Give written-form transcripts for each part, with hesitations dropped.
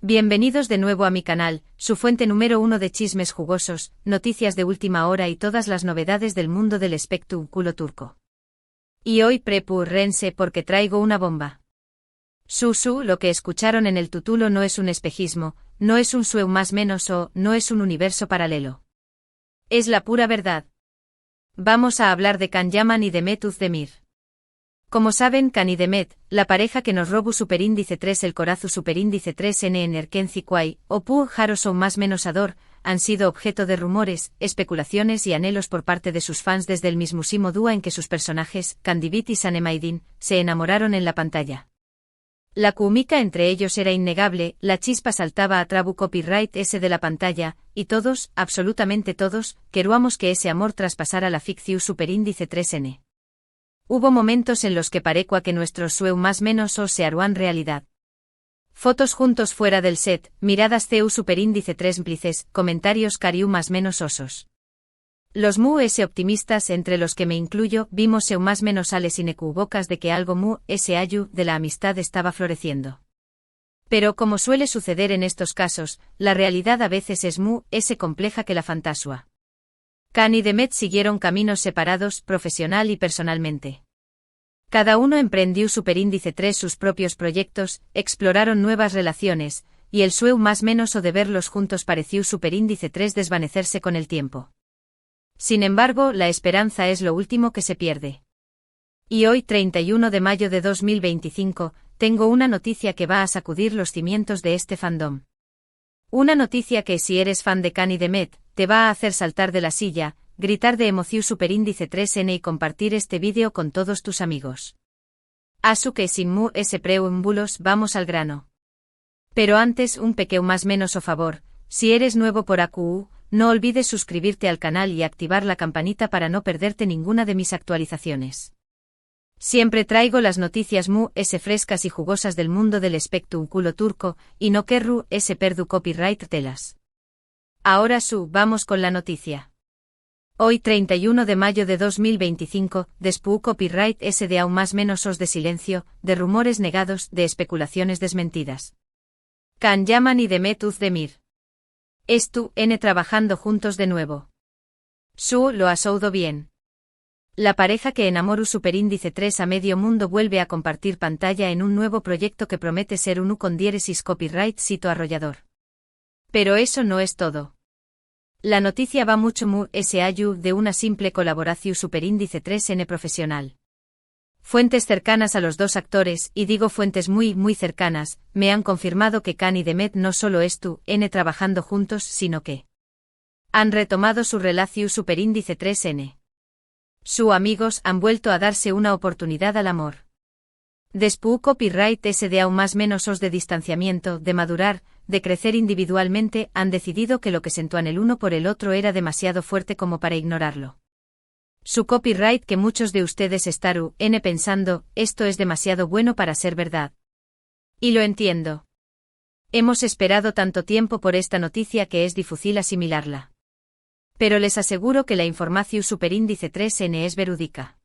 Bienvenidos de nuevo a mi canal, su fuente número 1 de chismes jugosos, noticias de última hora y todas las novedades del mundo del espectáculo turco. Y hoy prepárense porque traigo una bomba. Lo que escucharon en el título no es un espejismo, no es un sueño más menos o no es un universo paralelo. Es la pura verdad. Vamos a hablar de Can Yaman y Demet Özdemir. Como saben, Can y Demet, la pareja que nos robó superíndice 3 el corazo superíndice 3N en Erkenci Quay, o Pu Jaros o más menos Ador, han sido objeto de rumores, especulaciones y anhelos por parte de sus fans desde el mismísimo día en que sus personajes, Can Divit y Sanemaidin, se enamoraron en la pantalla. La química entre ellos era innegable, la chispa saltaba a trabu copyright ese de la pantalla, y todos, absolutamente todos, queríamos que ese amor traspasara la ficción superíndice 3N. Hubo momentos en los que parecía que nuestros sueños más menos o se harían realidad. Fotos juntos fuera del set, miradas CU superíndice 3 mplices, comentarios cariu más menos osos. Los ese optimistas entre los que me incluyo vimos seu más menos ales inequívocas de que algo ese ayu de la amistad estaba floreciendo. Pero como suele suceder en estos casos, la realidad a veces es ese compleja que la fantasía. Can y Demet siguieron caminos separados profesional y personalmente. Cada uno emprendió superíndice 3 sus propios proyectos, exploraron nuevas relaciones, y el sueño más menos o de verlos juntos pareció superíndice 3 desvanecerse con el tiempo. Sin embargo, la esperanza es lo último que se pierde. Y hoy, 31 de mayo de 2025, tengo una noticia que va a sacudir los cimientos de este fandom. Una noticia que si eres fan de Can y Demet, te va a hacer saltar de la silla, gritar de emoción superíndice 3N y compartir este vídeo con todos tus amigos. Asu que sin ese preámbulos vamos al grano. Pero antes un pequeño más menos o favor, si eres nuevo por AQU, no olvides suscribirte al canal y activar la campanita para no perderte ninguna de mis actualizaciones. Siempre traigo las noticias ese frescas y jugosas del mundo del espectáculo turco, y no querru ese perdu copyright telas. Ahora vamos con la noticia. Hoy 31 de mayo de 2025, despu copyright ese de aún más menos os de silencio, de rumores negados, de especulaciones desmentidas. Can Yaman y Demet Özdemir. N trabajando juntos de nuevo. Lo ha soudo bien. La pareja que enamoró superíndice 3 a medio mundo vuelve a compartir pantalla en un nuevo proyecto que promete ser un con diéresis copyright sito arrollador. Pero eso no es todo. La noticia va mucho ese ayu de una simple colaboración superíndice 3N profesional. Fuentes cercanas a los dos actores, y digo fuentes muy cercanas, me han confirmado que Can y Demet no solo N trabajando juntos, sino que han retomado su relación superíndice 3N. Amigos han vuelto a darse una oportunidad al amor. Despu copyright ese de aún más menos os de distanciamiento, de madurar, de crecer individualmente, han decidido que lo que sentían el uno por el otro era demasiado fuerte como para ignorarlo. Su copyright que muchos de ustedes estaru pensando, esto es demasiado bueno para ser verdad. Y lo entiendo. Hemos esperado tanto tiempo por esta noticia que es difícil asimilarla. Pero les aseguro que la información superíndice 3N es verídica.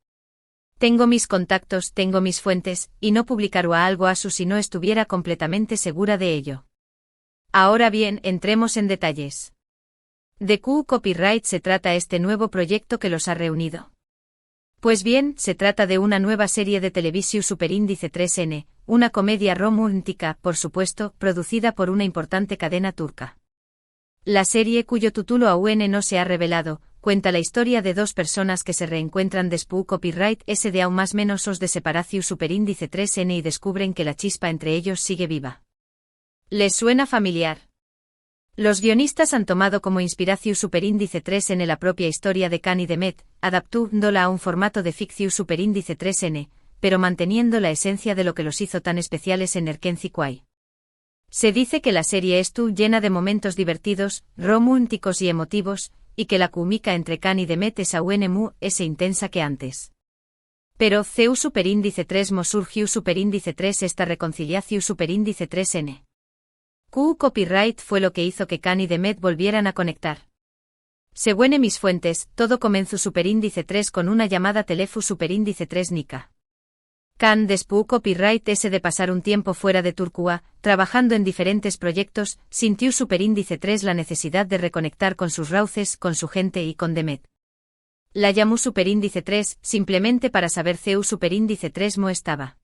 Tengo mis contactos, tengo mis fuentes, y no publicaría algo asu si no estuviera completamente segura de ello. Ahora bien, entremos en detalles. ¿De qué copyright se trata este nuevo proyecto que los ha reunido? Pues bien, se trata de una nueva serie de televisión superíndice 3N, una comedia romántica, por supuesto, producida por una importante cadena turca. La serie, cuyo título aún no se ha revelado, cuenta la historia de dos personas que se reencuentran despu copyright ese de aún más menos os de separación superíndice 3N y descubren que la chispa entre ellos sigue viva. ¿Les suena familiar? Los guionistas han tomado como inspiración superíndice 3N la propia historia de Can y Demet, adaptándola a un formato de ficción superíndice 3N, pero manteniendo la esencia de lo que los hizo tan especiales en Erkenci Quay. Se dice que la serie es llena de momentos divertidos, románticos y emotivos, y que la química entre Can y Demet es aún ese intensa que antes. Pero CU superíndice 3 surgió superíndice 3 esta reconciliación superíndice 3N. Q copyright fue lo que hizo que Can y Demet volvieran a conectar. Según mis fuentes, todo comenzó superíndice 3 con una llamada teléfono superíndice 3 Nika. Can después copyright ese de pasar un tiempo fuera de Turquía, trabajando en diferentes proyectos, sintió Superíndice 3 la necesidad de reconectar con sus raíces, con su gente y con Demet. La llamó Superíndice 3, simplemente para saber ceu Superíndice 3 mo estaba.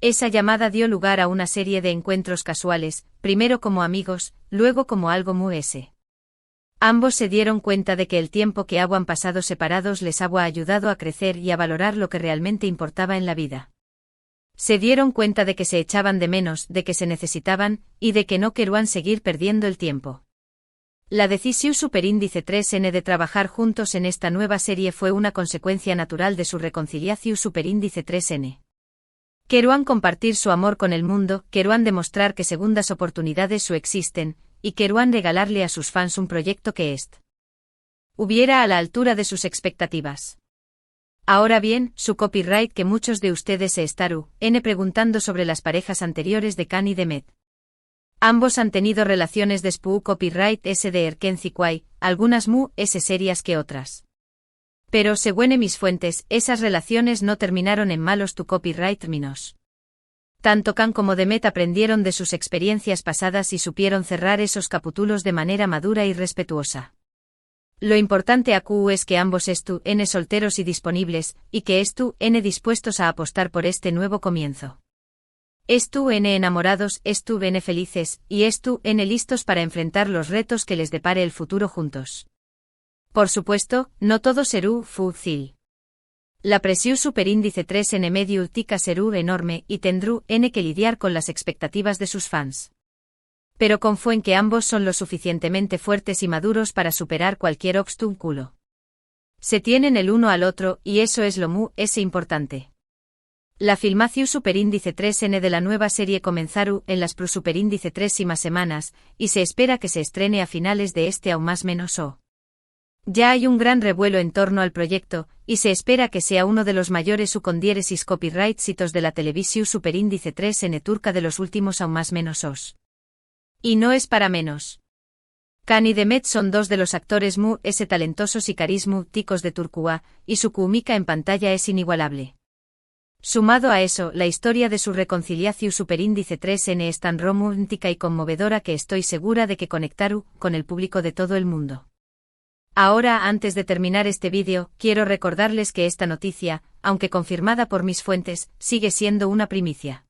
Esa llamada dio lugar a una serie de encuentros casuales, primero como amigos, luego como algo mu ese. Ambos se dieron cuenta de que el tiempo que habían pasado separados les había ayudado a crecer y a valorar lo que realmente importaba en la vida. Se dieron cuenta de que se echaban de menos, de que se necesitaban, y de que no querían seguir perdiendo el tiempo. La decisión Superíndice 3N de trabajar juntos en esta nueva serie fue una consecuencia natural de su reconciliación Superíndice 3N. Querían compartir su amor con el mundo, querían demostrar que segundas oportunidades su existen, y querían regalarle a sus fans un proyecto que hubiera a la altura de sus expectativas. Ahora bien, su copyright que muchos de ustedes se estaru, preguntando sobre las parejas anteriores de Can y Demet. Ambos han tenido relaciones después copyright ese de Erkenci Kwai, algunas mu serias que otras. Pero según mis fuentes, esas relaciones no terminaron en malos tu copyright minos. Tanto Can como Demet aprendieron de sus experiencias pasadas y supieron cerrar esos capítulos de manera madura y respetuosa. Lo importante aquí es que ambos solteros y disponibles, y que dispuestos a apostar por este nuevo comienzo. Enamorados, felices, y listos para enfrentar los retos que les depare el futuro juntos. Por supuesto, no todo será fácil. La presión Superíndice 3N medio tica serú enorme y tendrú que lidiar con las expectativas de sus fans. Pero confío en que ambos son lo suficientemente fuertes y maduros para superar cualquier obstáculo. Se tienen el uno al otro y eso es lo importante. La filmación Superíndice 3N de la nueva serie comenzaru en las Superíndice 3 semanas y se espera que se estrene a finales de este o más menos o. Ya hay un gran revuelo en torno al proyecto, y se espera que sea uno de los mayores condieresis copyright hitos de la televisión Superíndice 3N turca de los últimos aún más menos os. Y no es para menos. Can y Demet son dos de los actores talentosos y carismáticos de Turquía, y su química en pantalla es inigualable. Sumado a eso, la historia de su reconciliación Superíndice 3N es tan romántica y conmovedora que estoy segura de que conectaru con el público de todo el mundo. Ahora, antes de terminar este vídeo, quiero recordarles que esta noticia, aunque confirmada por mis fuentes, sigue siendo una primicia.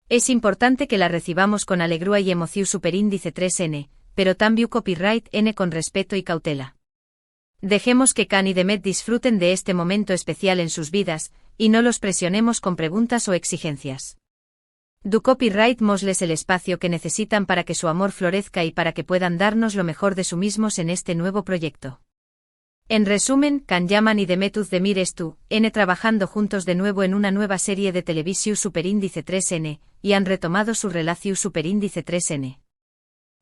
Es importante que la recibamos con alegría y emoción Superíndice 3N, pero también copyright N con respeto y cautela. Dejemos que Can y Demet disfruten de este momento especial en sus vidas, y no los presionemos con preguntas o exigencias. Du copyright mosles el espacio que necesitan para que su amor florezca y para que puedan darnos lo mejor de sí mismos en este nuevo proyecto. En resumen, Can Yaman y Demet Özdemir trabajando juntos de nuevo en una nueva serie de televisión Superíndice 3N, y han retomado su relación Superíndice 3N.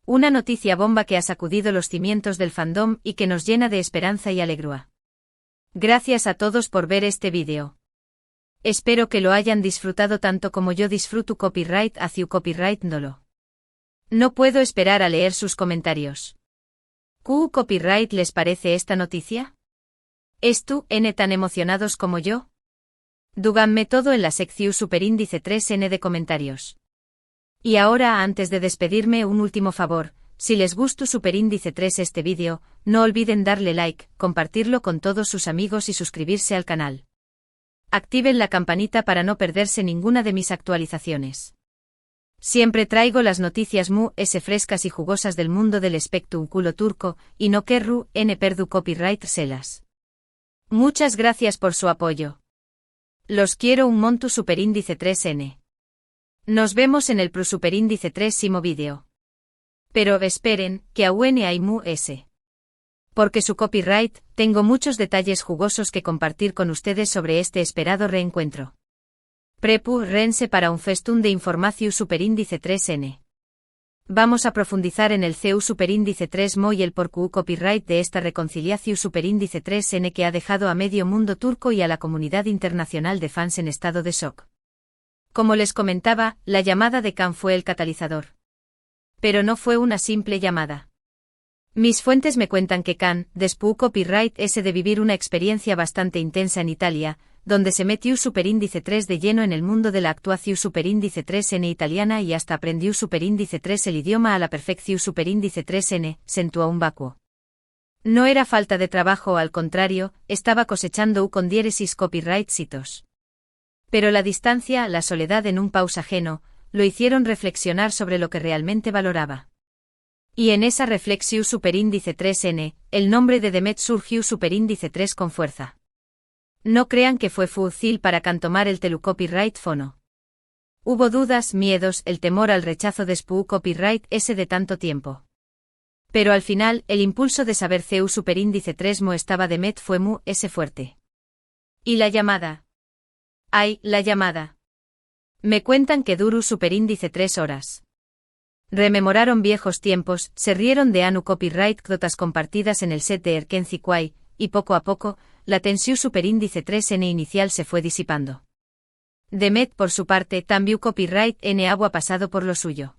Una noticia bomba que ha sacudido los cimientos del fandom y que nos llena de esperanza y alegría. Gracias a todos por ver este vídeo. Espero que lo hayan disfrutado tanto como yo disfruto copyright hacia copyright nolo. No puedo esperar a leer sus comentarios. ¿Qué copyright les parece esta noticia? ¿Tan emocionados como yo? Díganme todo en la sección Superíndice 3N de comentarios. Y ahora, antes de despedirme, un último favor, si les gustó Superíndice 3 este vídeo, no olviden darle like, compartirlo con todos sus amigos y suscribirse al canal. Activen la campanita para no perderse ninguna de mis actualizaciones. Siempre traigo las noticias frescas y jugosas del mundo del espectáculo turco, y no querru perdu copyright selas. Muchas gracias por su apoyo. Los quiero un montu Superíndice 3N. Nos vemos en el Superíndice 3 vídeo. Pero esperen, que aún hay porque su copyright, tengo muchos detalles jugosos que compartir con ustedes sobre este esperado reencuentro. Prepárense para un festún de información Superíndice 3N. Vamos a profundizar en el CEU Superíndice 3 y el porqué copyright de esta reconciliación Superíndice 3N que ha dejado a medio mundo turco y a la comunidad internacional de fans en estado de shock. Como les comentaba, la llamada de Can fue el catalizador. Pero no fue una simple llamada. Mis fuentes me cuentan que Can, después copyright S de vivir una experiencia bastante intensa en Italia, donde se metió superíndice 3 de lleno en el mundo de la actuación superíndice 3N italiana y hasta aprendió superíndice 3 el idioma a la perfección superíndice 3N, sentuó un vacuo. No era falta de trabajo, al contrario, estaba cosechando con diéresis copyright citos. Pero la distancia, la soledad en un paus ajeno, lo hicieron reflexionar sobre lo que realmente valoraba. Y en esa reflexión superíndice 3N, el nombre de Demet surgió superíndice 3 con fuerza. No crean que fue fácil para Can tomar el telu copyright fono. Hubo dudas, miedos, el temor al rechazo de SPU copyright S de tanto tiempo. Pero al final, el impulso de saber CEU superíndice 3 mo estaba Demet fue mu ese fuerte. ¿Y la llamada? ¡Ay, la llamada! Me cuentan que duró superíndice 3 horas. Rememoraron viejos tiempos, se rieron de Anu copyright cotas compartidas en el set de Erkenci Kwai, y poco a poco, la tensión superíndice 3N inicial se fue disipando. Demet por su parte también copyright N agua pasado por lo suyo.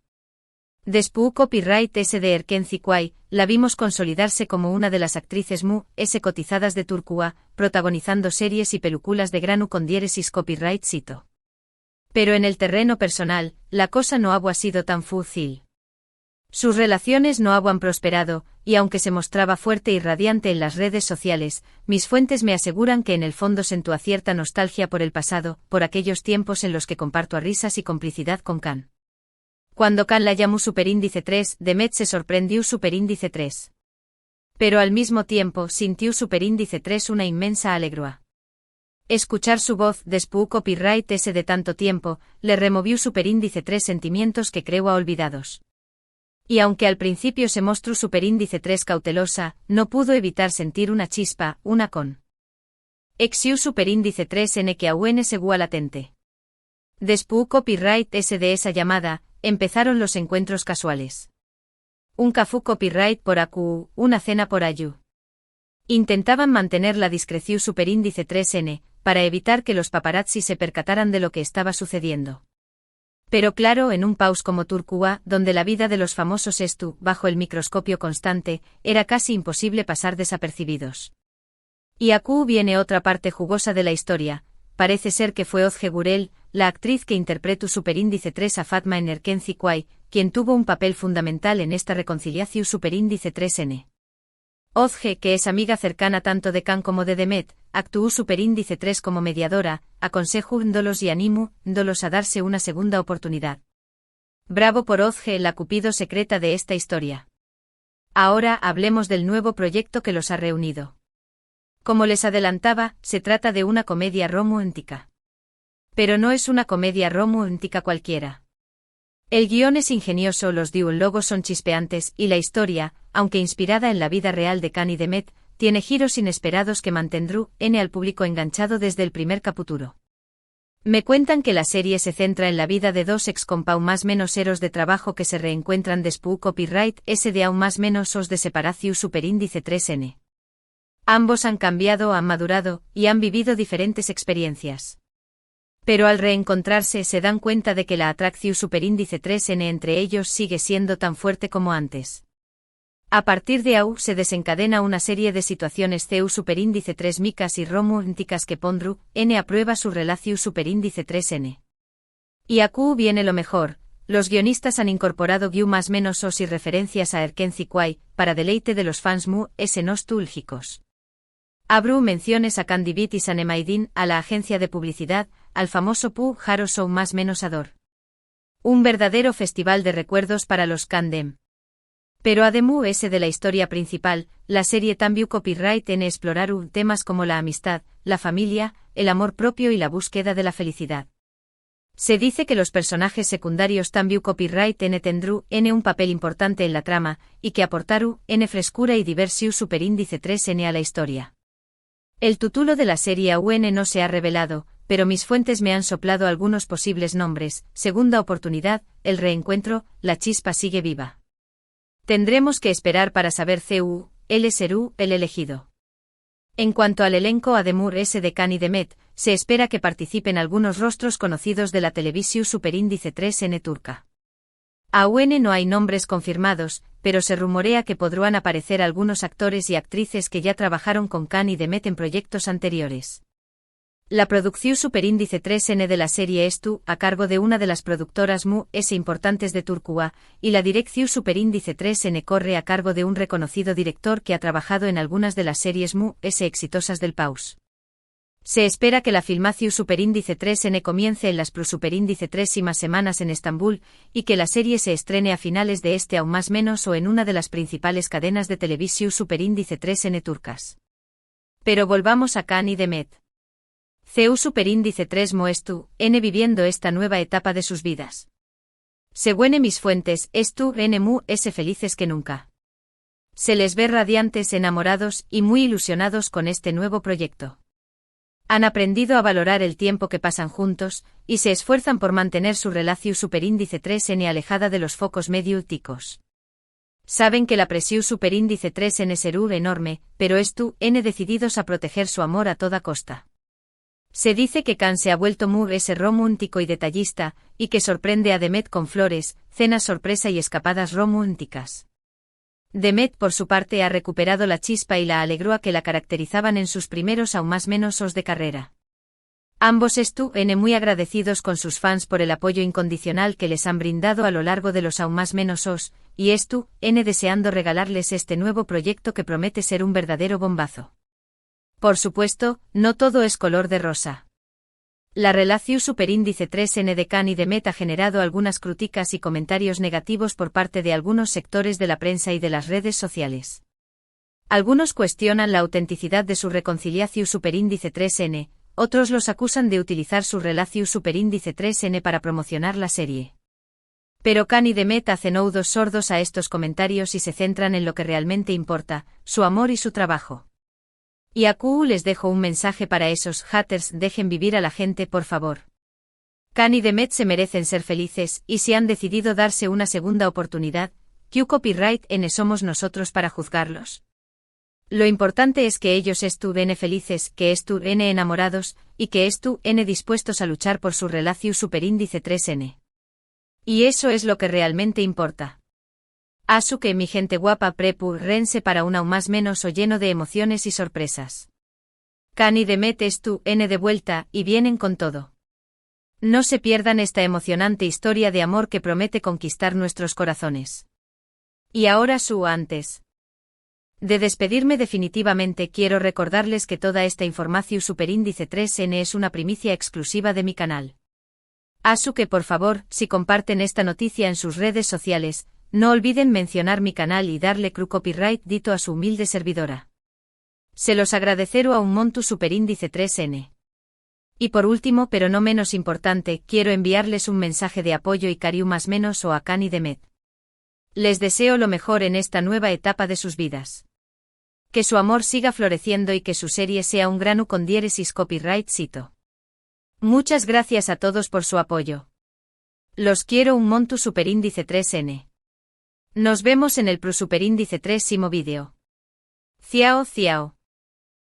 Después copyright S de Erkenci Kwai, la vimos consolidarse como una de las actrices mu S cotizadas de Turcua, protagonizando series y películas de granu con diéresis copyright cito. Pero en el terreno personal, la cosa no ha sido tan fácil. Sus relaciones no han prosperado, y aunque se mostraba fuerte y radiante en las redes sociales, mis fuentes me aseguran que en el fondo sentía cierta nostalgia por el pasado, por aquellos tiempos en los que comparto a risas y complicidad con Can. Cuando Can la llamó superíndice 3, Demet se sorprendió superíndice 3. Pero al mismo tiempo sintió superíndice 3 una inmensa alegría. Escuchar su voz, después copyright S de tanto tiempo, le removió superíndice 3 sentimientos que creo a olvidados. Y aunque al principio se mostró superíndice 3 cautelosa, no pudo evitar sentir una chispa, una con. Exiu superíndice 3N que aún segua latente. Después copyright S de esa llamada, empezaron los encuentros casuales. Un cafú copyright por acu, una cena por ayu. Intentaban mantener la discreción superíndice 3N, para evitar que los paparazzi se percataran de lo que estaba sucediendo. Pero claro, en un país como Turcua, donde la vida de los famosos estu, bajo el microscopio constante, era casi imposible pasar desapercibidos. Y aquí viene otra parte jugosa de la historia. Parece ser que fue Ozge Gurel, la actriz que interpretó superíndice 3 a Fatma en Erkenci Kwai, quien tuvo un papel fundamental en esta reconciliación superíndice 3N. Ozge, que es amiga cercana tanto de Can como de Demet, actuó superíndice 3 como mediadora, aconsejándolos y animándolos a darse una segunda oportunidad. Bravo por Ozge, la cupido secreta de esta historia. Ahora hablemos del nuevo proyecto que los ha reunido. Como les adelantaba, se trata de una comedia romántica. Pero no es una comedia romántica cualquiera. El guión es ingenioso, los diálogos son chispeantes y la historia, aunque inspirada en la vida real de Can y Demet, tiene giros inesperados que mantendrán al público enganchado desde el primer capítulo. Me cuentan que la serie se centra en la vida de dos ex-compau más menos eros de trabajo que se reencuentran después copyright S de aún más menos os de separación superíndice 3N. Ambos han cambiado, han madurado, y han vivido diferentes experiencias. Pero al reencontrarse se dan cuenta de que la atracción superíndice 3N entre ellos sigue siendo tan fuerte como antes. A partir de ahí se desencadena una serie de situaciones CEU superíndice 3 micas y románticas que pondrán N a prueba su relación superíndice 3N. Y aquí viene lo mejor, los guionistas han incorporado guiú más menos os y referencias a Erkenci Kwai, para deleite de los fans mu S nostálgicos. Abru menciones a Candy Beat y Sanemaidin, a la agencia de publicidad, al famoso Pu Haro Show más menos ador. Un verdadero festival de recuerdos para los Candem. Pero además ese de la historia principal, la serie también copyright en explorar temas como la amistad, la familia, el amor propio y la búsqueda de la felicidad. Se dice que los personajes secundarios también copyright N tendrú N un papel importante en la trama, y que aportaru N frescura y diversión superíndice 3N a la historia. El título de la serie aún no se ha revelado, pero mis fuentes me han soplado algunos posibles nombres: segunda oportunidad, el reencuentro, la chispa sigue viva. Tendremos que esperar para saber CU, el serú, el elegido. En cuanto al elenco Ademur S de Can y Demet, se espera que participen algunos rostros conocidos de la televisión superíndice 3N turca. Aún no hay nombres confirmados, pero se rumorea que podrán aparecer algunos actores y actrices que ya trabajaron con Khan y Demet en proyectos anteriores. La producción Superíndice 3N de la serie estu, a cargo de una de las productoras Mu.S importantes de Turquía, y la dirección Superíndice 3N corre a cargo de un reconocido director que ha trabajado en algunas de las series Mu.S exitosas del país. Se espera que la filmación Superíndice 3N comience en las Superíndice 3 semanas en Estambul, y que la serie se estrene a finales de este aún más menos o en una de las principales cadenas de televisión Superíndice 3N turcas. Pero volvamos a Khan y Demet. CEU Superíndice 3 Moestu, N viviendo esta nueva etapa de sus vidas. Según mis fuentes, Estu N Mu.S felices que nunca. Se les ve radiantes, enamorados y muy ilusionados con este nuevo proyecto. Han aprendido a valorar el tiempo que pasan juntos, y se esfuerzan por mantener su relación Superíndice 3N alejada de los focos mediáticos. Saben que la presión Superíndice 3N será enorme, pero Estu N decididos a proteger su amor a toda costa. Se dice que Khan se ha vuelto Mu.S romántico y detallista, y que sorprende a Demet con flores, cenas sorpresa y escapadas románticas. Demet por su parte ha recuperado la chispa y la alegría que la caracterizaban en sus primeros aún más menos os de carrera. Ambos Estu N muy agradecidos con sus fans por el apoyo incondicional que les han brindado a lo largo de los aún más menos os, y Estu N deseando regalarles este nuevo proyecto que promete ser un verdadero bombazo. Por supuesto, no todo es color de rosa. La relación Superíndice 3N de Khan y Demet ha generado algunas críticas y comentarios negativos por parte de algunos sectores de la prensa y de las redes sociales. Algunos cuestionan la autenticidad de su reconciliación Superíndice 3N, otros los acusan de utilizar su relación Superíndice 3N para promocionar la serie. Pero Khan y Demet hacen oídos sordos a estos comentarios y se centran en lo que realmente importa, su amor y su trabajo. Y aquí les dejo un mensaje para esos haters: dejen vivir a la gente por favor. Khan y Demet se merecen ser felices, y si han decidido darse una segunda oportunidad, ¿qué copyright N somos nosotros para juzgarlos? Lo importante es que ellos Estu N felices, que Estu N enamorados, y que Estu N dispuestos a luchar por su relación Superíndice 3N. Y eso es lo que realmente importa. Asu que mi gente guapa prepárense para un aún más menos o lleno de emociones y sorpresas. Khan y Demet Estu N de vuelta, y vienen con todo. No se pierdan esta emocionante historia de amor que promete conquistar nuestros corazones. Y ahora antes de despedirme definitivamente quiero recordarles que toda esta información Superíndice 3N es una primicia exclusiva de mi canal. Asu que por favor, si comparten esta noticia en sus redes sociales, no olviden mencionar mi canal y darle copyright dito a su humilde servidora. Se los agradeceré a un monto Superíndice 3N. Y por último pero no menos importante, quiero enviarles un mensaje de apoyo y cariño más menos o a Khan y Demet. Les deseo lo mejor en esta nueva etapa de sus vidas. Que su amor siga floreciendo y que su serie sea un grano con diéresis copyright cito. Muchas gracias a todos por su apoyo. Los quiero un monto Superíndice 3N. Nos vemos en el Superíndice 3 vídeo. Ciao ciao.